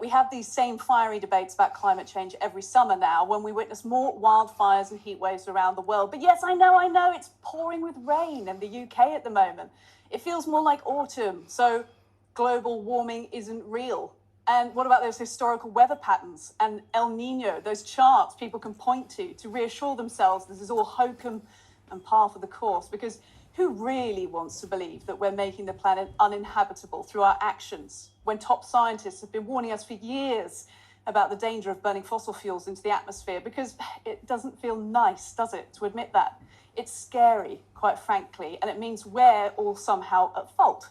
we have these same fiery debates about climate change every summer now when we witness more wildfires and heat waves around the world. But yes, I know, it's pouring with rain in the UK at the moment. It feels more like autumn, so global warming isn't real. And what about those historical weather patterns and El Nino, those charts people can point to reassure themselves this is all hokum and par for the course? Because who really wants to believe that we're making the planet uninhabitable through our actions when top scientists have been warning us for years about the danger of burning fossil fuels into the atmosphere? Because it doesn't feel nice, does it, to admit that? It's scary, quite frankly, and it means we're all somehow at fault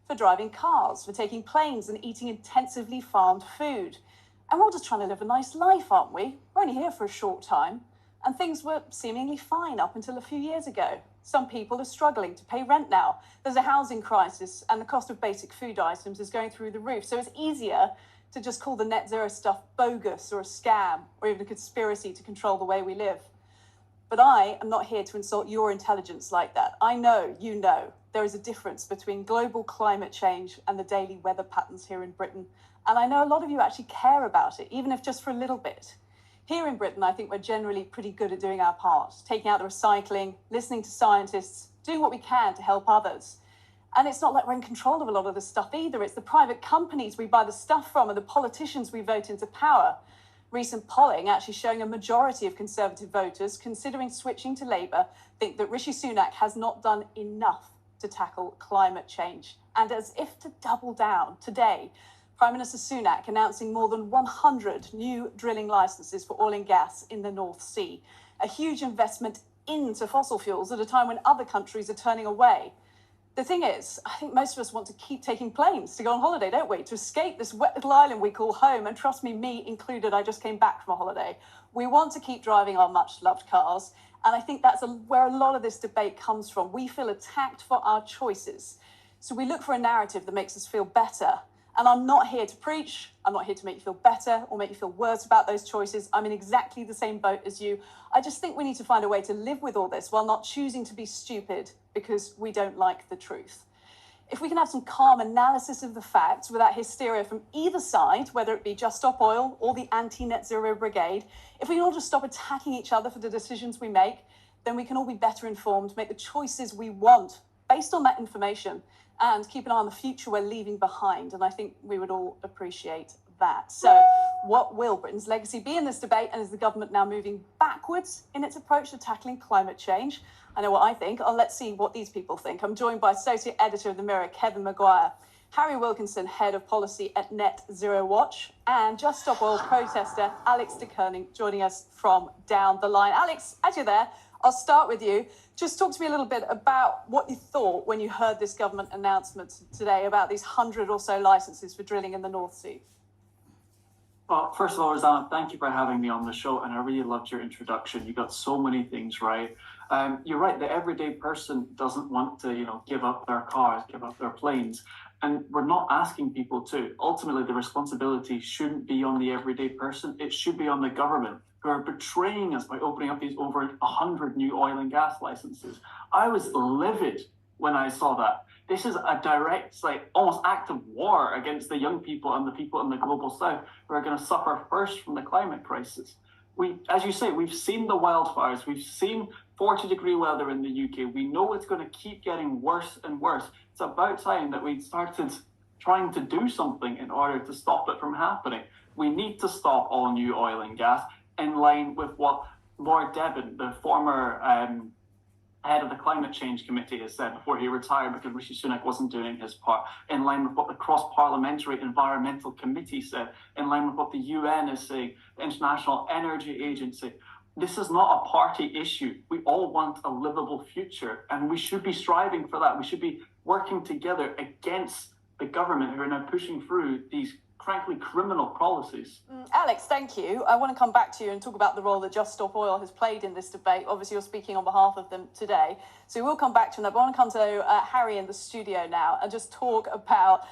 for driving cars, for taking planes and eating intensively farmed food. And we're all just trying to live a nice life, aren't we? We're only here for a short time, and things were seemingly fine up until a few years ago. Some people are struggling to pay rent now. There's a housing crisis, and the cost of basic food items is going through the roof. So it's easier to just call the net zero stuff bogus or a scam or even a conspiracy to control the way we live. But I am not here to insult your intelligence like that. I know, you know, there is a difference between global climate change and the daily weather patterns here in Britain. And I know a lot of you actually care about it, even if just for a little bit. Here in Britain, I think we're generally pretty good at doing our part, taking out the recycling, listening to scientists, doing what we can to help others. And it's not like we're in control of a lot of this stuff either. It's the private companies we buy the stuff from and the politicians we vote into power. Recent polling actually showing a majority of Conservative voters considering switching to Labour think that Rishi Sunak has not done enough to tackle climate change. And as if to double down, today, Prime Minister Sunak announcing more than 100 new drilling licenses for oil and gas in the North Sea, a huge investment into fossil fuels at a time when other countries are turning away. The thing is, I think most of us want to keep taking planes to go on holiday, don't we? To escape this wet little island we call home. And trust me, me included, I just came back from a holiday. We want to keep driving our much-loved cars. And I think that's where a lot of this debate comes from. We feel attacked for our choices. So we look for a narrative that makes us feel better. And I'm not here to preach. I'm not here to make you feel better or make you feel worse about those choices. I'm in exactly the same boat as you. I just think we need to find a way to live with all this while not choosing to be stupid because we don't like the truth. If we can have some calm analysis of the facts without hysteria from either side, whether it be Just Stop Oil or the anti-net zero brigade, if we can all just stop attacking each other for the decisions we make, then we can all be better informed, make the choices we want based on that information, and keep an eye on the future we're leaving behind. And I think we would all appreciate that. So what will Britain's legacy be in this debate? And is the government now moving backwards in its approach to tackling climate change? I know what I think. Let's see what these people think. I'm joined by Associate Editor of The Mirror, Kevin Maguire, Harry Wilkinson, Head of Policy at Net Zero Watch, and Just Stop Oil protester Alex de Koning joining us from down the line. Alex, as you're there, I'll start with you. Just talk to me a little bit about what you thought when you heard this government announcement today about these 100 or so licenses for drilling in the North Sea. Well, first of all, Rosanna, thank you for having me on the show, and I really loved your introduction. You got so many things right. You're right, the everyday person doesn't want to, give up their cars, give up their planes, and we're not asking people to. Ultimately, the responsibility shouldn't be on the everyday person. It should be on the government, who are betraying us by opening up these over 100 new oil and gas licenses. I was livid when I saw that. This is a direct, almost act of war against the young people and the people in the global south who are going to suffer first from the climate crisis. As you say, we've seen the wildfires, we've seen 40-degree weather in the UK. We know it's going to keep getting worse and worse. It's about time that we started trying to do something in order to stop it from happening. We need to stop all new oil and gas in line with what Lord Debon, the former head of the Climate Change Committee, has said before he retired because Rishi Sunak wasn't doing his part, in line with what the Cross-Parliamentary Environmental Committee said, in line with what the UN is saying, the International Energy Agency. This is not a party issue. We all want a livable future, and we should be striving for that. We should be working together against the government who are now pushing through these frankly criminal policies. Alex, thank you. I want to come back to you and talk about the role that Just Stop Oil has played in this debate. Obviously, you're speaking on behalf of them today. So we'll come back to that. But I want to come to Harry in the studio now and just talk about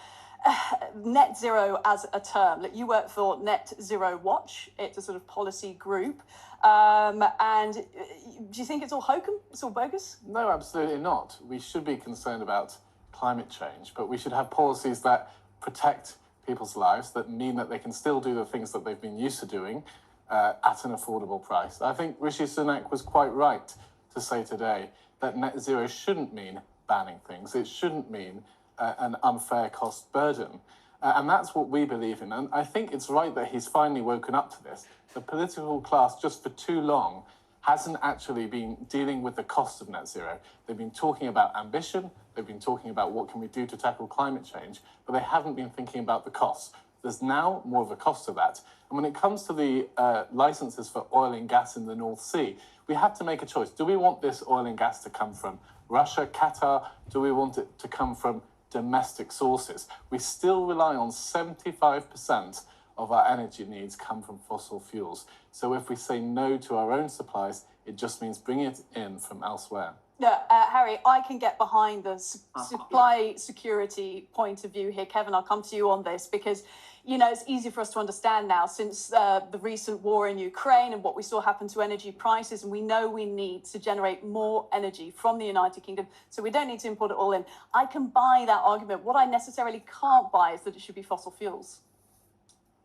net zero as a term. That you work for Net Zero Watch. It's a sort of policy group. And do you think it's all hokum? It's all bogus? No, absolutely not. We should be concerned about climate change, but we should have policies that protect people's lives that mean that they can still do the things that they've been used to doing at an affordable price. I think Rishi Sunak was quite right to say today that net zero shouldn't mean banning things. It shouldn't mean an unfair cost burden. And that's what we believe in. And I think it's right that he's finally woken up to this. The political class, just for too long, hasn't actually been dealing with the cost of net zero. They've been talking about ambition, they've been talking about what can we do to tackle climate change, but they haven't been thinking about the costs. There's now more of a cost to that. And when it comes to the licenses for oil and gas in the North Sea, we have to make a choice. Do we want this oil and gas to come from Russia, Qatar? Do we want it to come from domestic sources? We still rely on 75% of our energy needs come from fossil fuels. So if we say no to our own supplies, it just means bringing it in from elsewhere. Yeah, Harry, I can get behind the supply security point of view here. Kevin, I'll come to you on this because, you know, it's easy for us to understand now since the recent war in Ukraine and what we saw happen to energy prices. And we know we need to generate more energy from the United Kingdom, so we don't need to import it all in. I can buy that argument. What I necessarily can't buy is that it should be fossil fuels.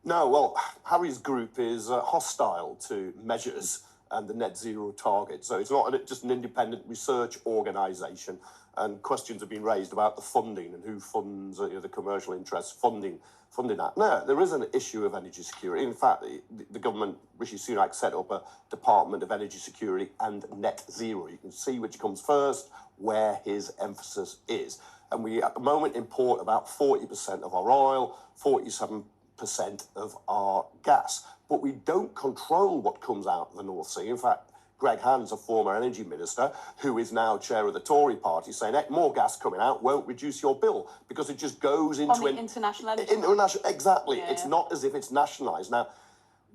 No, well, Harry's group is hostile to measures and the net zero target. So it's not just an independent research organisation. And questions have been raised about the funding and who funds the commercial interests funding that. No, there is an issue of energy security. In fact, the government, Rishi Sunak, set up a Department of Energy Security and Net Zero. You can see which comes first, where his emphasis is. And we, at the moment, import about 40% of our oil, 47% of our gas. But we don't control what comes out of the North Sea. In fact, Greg Hands, a former energy minister, who is now chair of the Tory party, saying more gas coming out won't reduce your bill because it just goes into on the international energy. Exactly. Yeah. It's not as if it's nationalised. Now,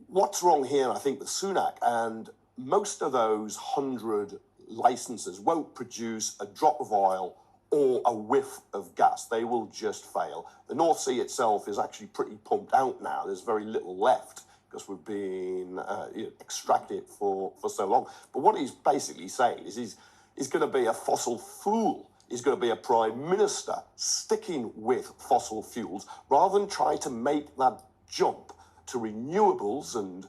what's wrong here, I think, with Sunak, and most of those 100 licences won't produce a drop of oil or a whiff of gas. They will just fail. The North Sea itself is actually pretty pumped out now. There's very little left because we've been extracted for so long. But what he's basically saying is he's going to be a fossil fool. He's going to be a prime minister sticking with fossil fuels rather than try to make that jump to renewables and,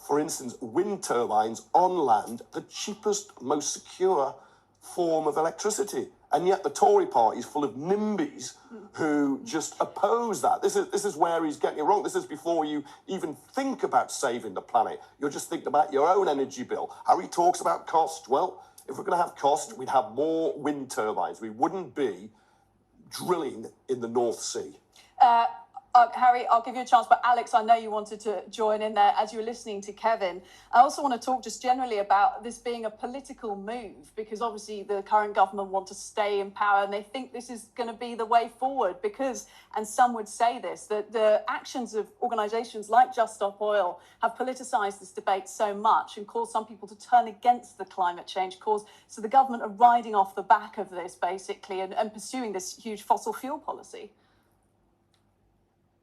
for instance, wind turbines on land, the cheapest, most secure form of electricity. And yet the Tory party is full of NIMBYs who just oppose that. This is where he's getting it wrong. This is before you even think about saving the planet. You're just thinking about your own energy bill. Harry talks about cost. Well, if we're going to have cost, we'd have more wind turbines. We wouldn't be drilling in the North Sea. Harry, I'll give you a chance, but Alex, I know you wanted to join in there as you were listening to Kevin. I also want to talk just generally about this being a political move, because obviously the current government want to stay in power and they think this is going to be the way forward because, and some would say this, that the actions of organisations like Just Stop Oil have politicised this debate so much and caused some people to turn against the climate change cause. So the government are riding off the back of this basically and pursuing this huge fossil fuel policy.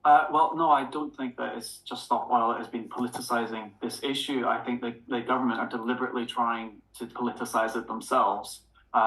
Well, no, I don't think that it's Just Stop Oil that has been politicising this issue. I think the government are deliberately trying to politicise it themselves. But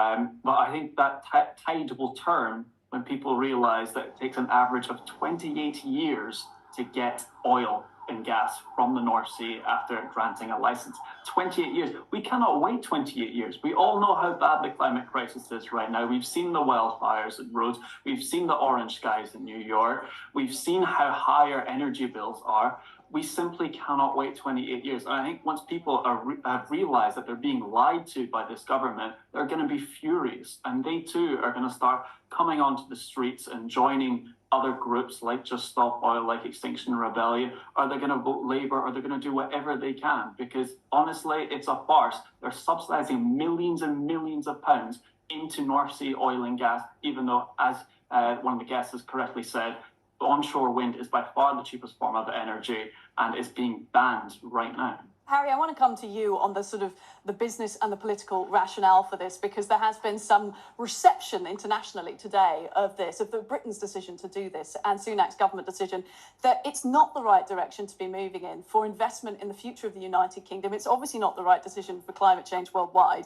I think that tide will turn when people realise that it takes an average of 28 years to get oil and gas from the North Sea after granting a licence. 28 years. We cannot wait 28 years. We all know how bad the climate crisis is right now. We've seen the wildfires in roads. We've seen the orange skies in New York. We've seen how high our energy bills are. We simply cannot wait 28 years. And I think once people have realised that they're being lied to by this government, they're going to be furious. And they too are going to start coming onto the streets and joining other groups like Just Stop Oil, like Extinction Rebellion. Are they going to vote Labour? Or they're going to do whatever they can? Because honestly, it's a farce. They're subsidising millions and millions of pounds into North Sea oil and gas, even though, as one of the guests has correctly said, onshore wind is by far the cheapest form of energy and is being banned right now. Harry, I want to come to you on the sort of the business and the political rationale for this, because there has been some reception internationally today of this, of the Britain's decision to do this and Sunak's government decision, that it's not the right direction to be moving in for investment in the future of the United Kingdom. It's obviously not the right decision for climate change worldwide.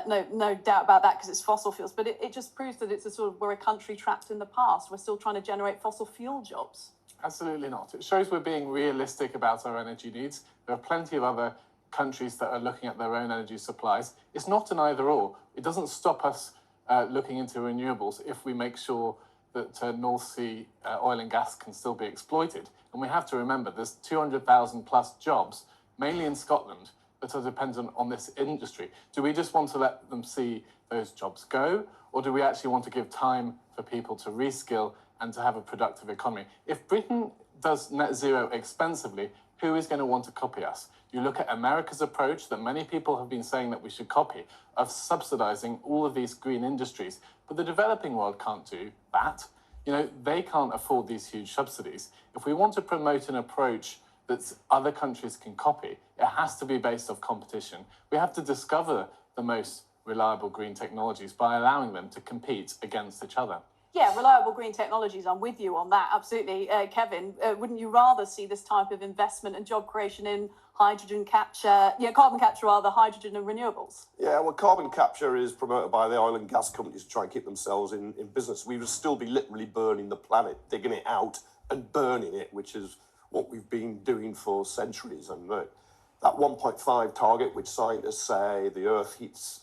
No doubt about that, because it's fossil fuels. But it just proves that it's we're a country trapped in the past. We're still trying to generate fossil fuel jobs. Absolutely not. It shows we're being realistic about our energy needs. There are plenty of other countries that are looking at their own energy supplies. It's not an either or. It doesn't stop us looking into renewables if we make sure that North Sea oil and gas can still be exploited. And we have to remember there's 200,000 plus jobs, mainly in Scotland, that are dependent on this industry. Do we just want to let them see those jobs go? Or do we actually want to give time for people to reskill and to have a productive economy? If Britain does net zero expensively, who is going to want to copy us? You look at America's approach that many people have been saying that we should copy, of subsidizing all of these green industries. But the developing world can't do that. You know, they can't afford these huge subsidies. If we want to promote an approach that other countries can copy, it has to be based off competition. We have to discover the most reliable green technologies by allowing them to compete against each other. Yeah, reliable green technologies, I'm with you on that, absolutely. Kevin, wouldn't you rather see this type of investment and job creation in hydrogen capture, carbon capture rather, hydrogen and renewables? Yeah, well, carbon capture is promoted by the oil and gas companies to try and keep themselves in business. We would still be literally burning the planet, digging it out and burning it, which is what we've been doing for centuries. And that 1.5 target, which scientists say the Earth heats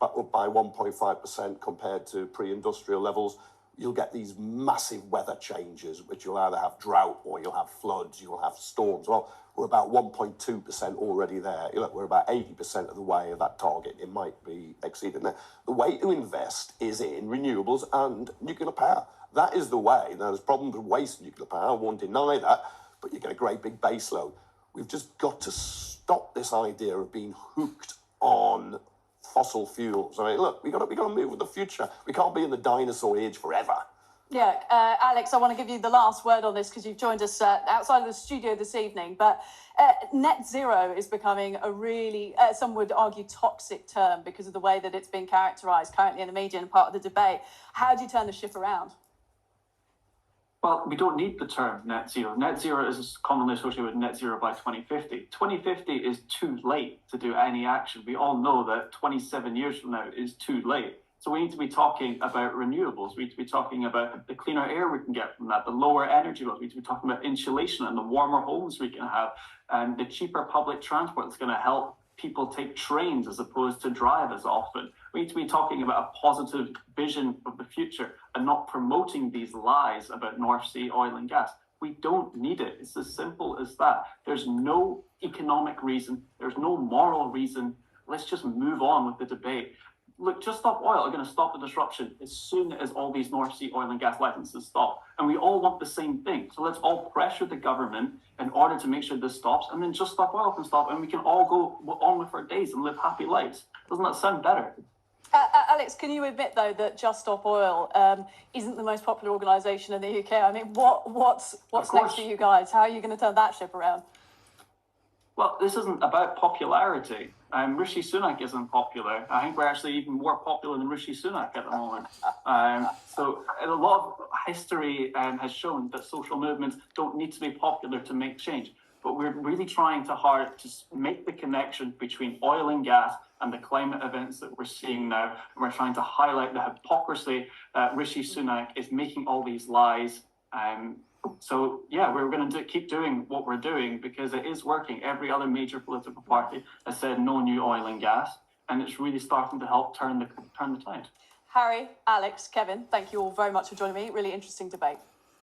up by 1.5% compared to pre-industrial levels, you'll get these massive weather changes, which you'll either have drought or you'll have floods, you'll have storms. Well, we're about 1.2% already there. We're about 80% of the way of that target. It might be exceeded. Now, the way to invest is in renewables and nuclear power. That is the way. Now, there's problems with waste nuclear power. I won't deny that, but you get a great big base load. We've just got to stop this idea of being hooked on fossil fuels. I mean, look, we got to move with the future. We can't be in the dinosaur age forever. Yeah, Alex, I want to give you the last word on this because you've joined us outside of the studio this evening. But net zero is becoming a really, some would argue, toxic term because of the way that it's being characterised currently in the media and part of the debate. How do you turn the ship around? Well, we don't need the term net zero. Net zero is commonly associated with net zero by 2050. 2050 is too late to do any action. We all know that 27 years from now is too late. So we need to be talking about renewables. We need to be talking about the cleaner air we can get from that, the lower energy bills. We need to be talking about insulation and the warmer homes we can have, and the cheaper public transport that's going to help people take trains as opposed to drive as often. We need to be talking about a positive vision of the future and not promoting these lies about North Sea oil and gas. We don't need it. It's as simple as that. There's no economic reason. There's no moral reason. Let's just move on with the debate. Look, Just Stop Oil are going to stop the disruption as soon as all these North Sea oil and gas licenses stop. And we all want the same thing. So let's all pressure the government in order to make sure this stops, and then Just Stop Oil can stop, and we can all go on with our days and live happy lives. Doesn't that sound better? Alex, can you admit, though, that Just Stop Oil isn't the most popular organisation in the UK? I mean, what's next for you guys? How are you going to turn that ship around? Well, this isn't about popularity. Rishi Sunak isn't popular. I think we're actually even more popular than Rishi Sunak at the moment. So a lot of history has shown that social movements don't need to be popular to make change. But we're really trying hard to make the connection between oil and gas and the climate events that we're seeing now. And we're trying to highlight the hypocrisy that Rishi Sunak is making all these lies. So, yeah, we're going to keep doing what we're doing because it is working. Every other major political party has said no new oil and gas, and it's really starting to help turn the tide. Harry, Alex, Kevin, thank you all very much for joining me. Really interesting debate.